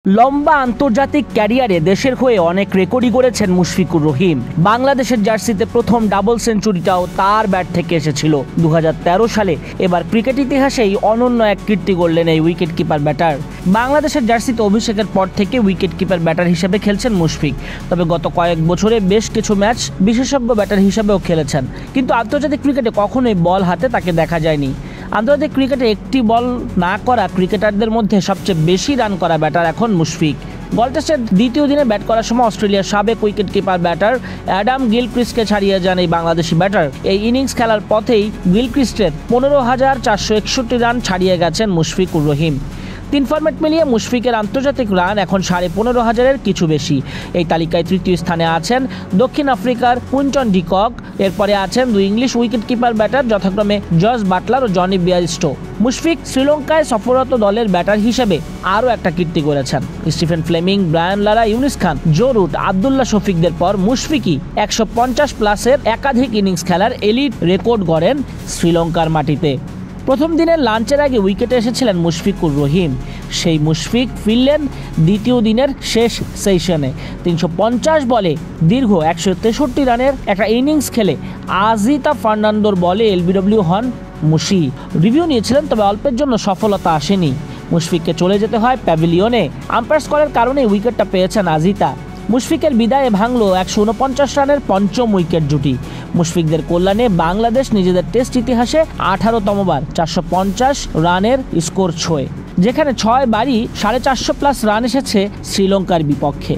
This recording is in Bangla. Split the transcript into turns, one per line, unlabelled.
লম্বা আন্তর্জাতিক ক্যারিয়ারে দেশের হয়ে অনেক রেকর্ডই করেছেন মুশফিকুর রহিম। বাংলাদেশের জার্সিতে প্রথম ডাবল সেঞ্চুরিটাও তার ব্যাট থেকে এসেছিল 2013 সালে। এবার ক্রিকেট ইতিহাসেই অনন্য এক কীর্তি গড়লেন এই উইকেট কিপার ব্যাটার। বাংলাদেশের জার্সিতে অভিষেকের পর থেকে উইকেট কিপার ব্যাটার হিসেবে খেলছেন মুশফিক। তবে গত কয়েক বছরে বেশ কিছু ম্যাচ বিশেষজ্ঞ ব্যাটার হিসেবেও খেলেছেন, কিন্তু আন্তর্জাতিক ক্রিকেটে কখনোই বল হাতে তাকে দেখা যায়নি। আন্তর্জাতিক ক্রিকেটে একটি বল না করা ক্রিকেটারদের মধ্যে সবচেয়ে বেশি রান করা ব্যাটার এখন মুশফিক। গল টেস্টের দ্বিতীয় দিনে ব্যাট করার সময় অস্ট্রেলিয়ার সাবেক উইকেট কিপার ব্যাটার অ্যাডাম গিলক্রিস্টকে ছাড়িয়ে যান এই বাংলাদেশি ব্যাটার। এই ইনিংস খেলার পথেই গিলক্রিস্টের 15,461 রান ছাড়িয়ে গেছেন মুশফিকুর রহিম। 3 ফরম্যাট মিলিয়ে মুশফিকের আন্তর্জাতিক রান এখন 15,500-এর কিছু বেশি। এই তালিকায় তৃতীয় স্থানে আছেন দক্ষিণ আফ্রিকার কুইন্টন ডি কক। এরপরে আছেন 2 ইংলিশ উইকেট কিপার ব্যাটার যথাক্রমে জস বাটলার ও জনি বেয়ারস্টো। মুশফিক শ্রীলঙ্কায় সফররত দলের ব্যাটার হিসেবে আরও একটা কীর্তি করেছেন। Stephen Fleming, Brian Lara, Younis Khan, Joe Root, Abdullah শফিকদের পর মুশফিকই 150+ একাধিক ইনিংস খেলার এলিট রেকর্ড গড়েন শ্রীলঙ্কার মাটিতে। প্রথম দিনের লাঞ্চের আগে উইকেটে এসেছিলেন মুশফিকুর রহিম। সেই মুশফিক ফিরলেন দ্বিতীয় দিনের শেষ সেশনে। 350 বলে দীর্ঘ 163 রানের একটা ইনিংস খেলে আজিতা ফার্নান্দোর বলে এলবিডব্লিউ হন মুশি। রিভিউ নিয়েছিলেন, তবে অল্পের জন্য সফলতা আসেনি। মুশফিককে চলে যেতে হয় প্যাভিলিয়নে। আম্পায়ার স্কোরের কারণে উইকেটটা পেয়েছেন আজিতা। মুশফিকের বিদায়ে ভাঙল 149 রানের পঞ্চম উইকেট জুটি। মুশফিকদের কল্যাণে বাংলাদেশ নিজেদের টেস্ট ইতিহাসে 18তম বার 450 রানের স্কোর ছোঁয়, যেখানে 6 বারই 450+ রান এসেছে শ্রীলঙ্কার বিপক্ষে।